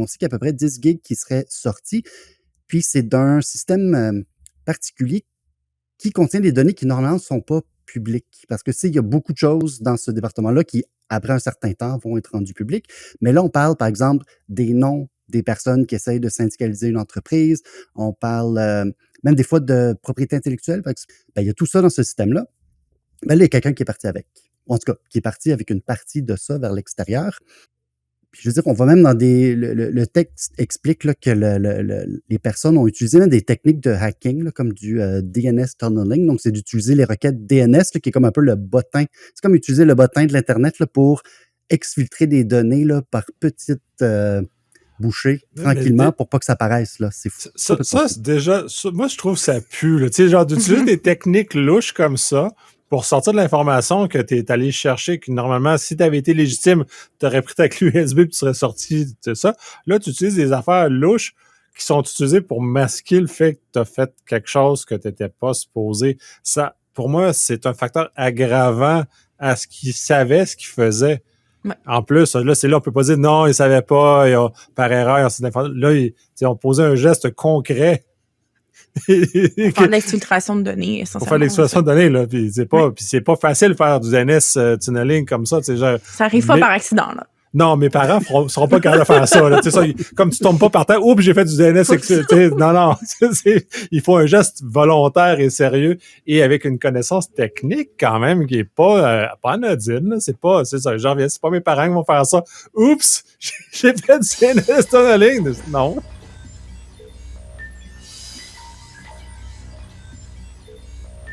mais on sait qu'il y a à peu près 10 gigs qui seraient sortis. Puis c'est d'un système particulier qui contient des données qui normalement ne sont pas publiques. Parce que il y a beaucoup de choses dans ce département-là qui, après un certain temps, vont être rendues publiques. Mais là, on parle, par exemple, des noms des personnes qui essayent de syndicaliser une entreprise. On parle même des fois de propriété intellectuelle. Il y a tout ça dans ce système-là. Ben là, il y a quelqu'un qui est parti avec. En tout cas, qui est parti avec une partie de ça vers l'extérieur. Puis je veux dire, on va même dans le texte explique là, que les personnes ont utilisé même des techniques de hacking, là, comme du DNS tunneling. Donc, c'est d'utiliser les requêtes DNS, là, qui est comme un peu le bottin. C'est comme utiliser le bottin de l'Internet là, pour exfiltrer des données là, par petites bouchées, tranquillement, pour pas que ça paraisse. Là. C'est fou. Ça c'est déjà... moi, je trouve que ça pue. Là. Tu sais, genre, d'utiliser des techniques louches comme ça pour sortir de l'information que tu es allé chercher, que normalement, si tu avais été légitime, tu aurais pris ta clé USB et tu serais sorti de ça. Là, tu utilises des affaires louches qui sont utilisées pour masquer le fait que tu as fait quelque chose que tu n'étais pas supposé. Ça, pour moi, c'est un facteur aggravant à ce qu'ils savaient, ce qu'ils faisaient. Ouais. En plus, là, on peut pas dire non, ils savaient pas, par erreur, là, ils ont posé un geste concret. Pour faire de l'exfiltration de données, essentiellement. Pour faire de l'exfiltration de données, là. Puis c'est pas facile de faire du DNS tunneling comme ça. Genre, ça arrive pas par accident, là. Non, mes parents seront pas capables de faire ça, là. Ça, comme tu tombes pas par terre, oups, j'ai fait du DNS. Non. Il faut un geste volontaire et sérieux et avec une connaissance technique quand même qui est pas anodine, là. C'est ça. Genre, c'est pas mes parents qui vont faire ça. Oups, j'ai fait du DNS tunneling. Non.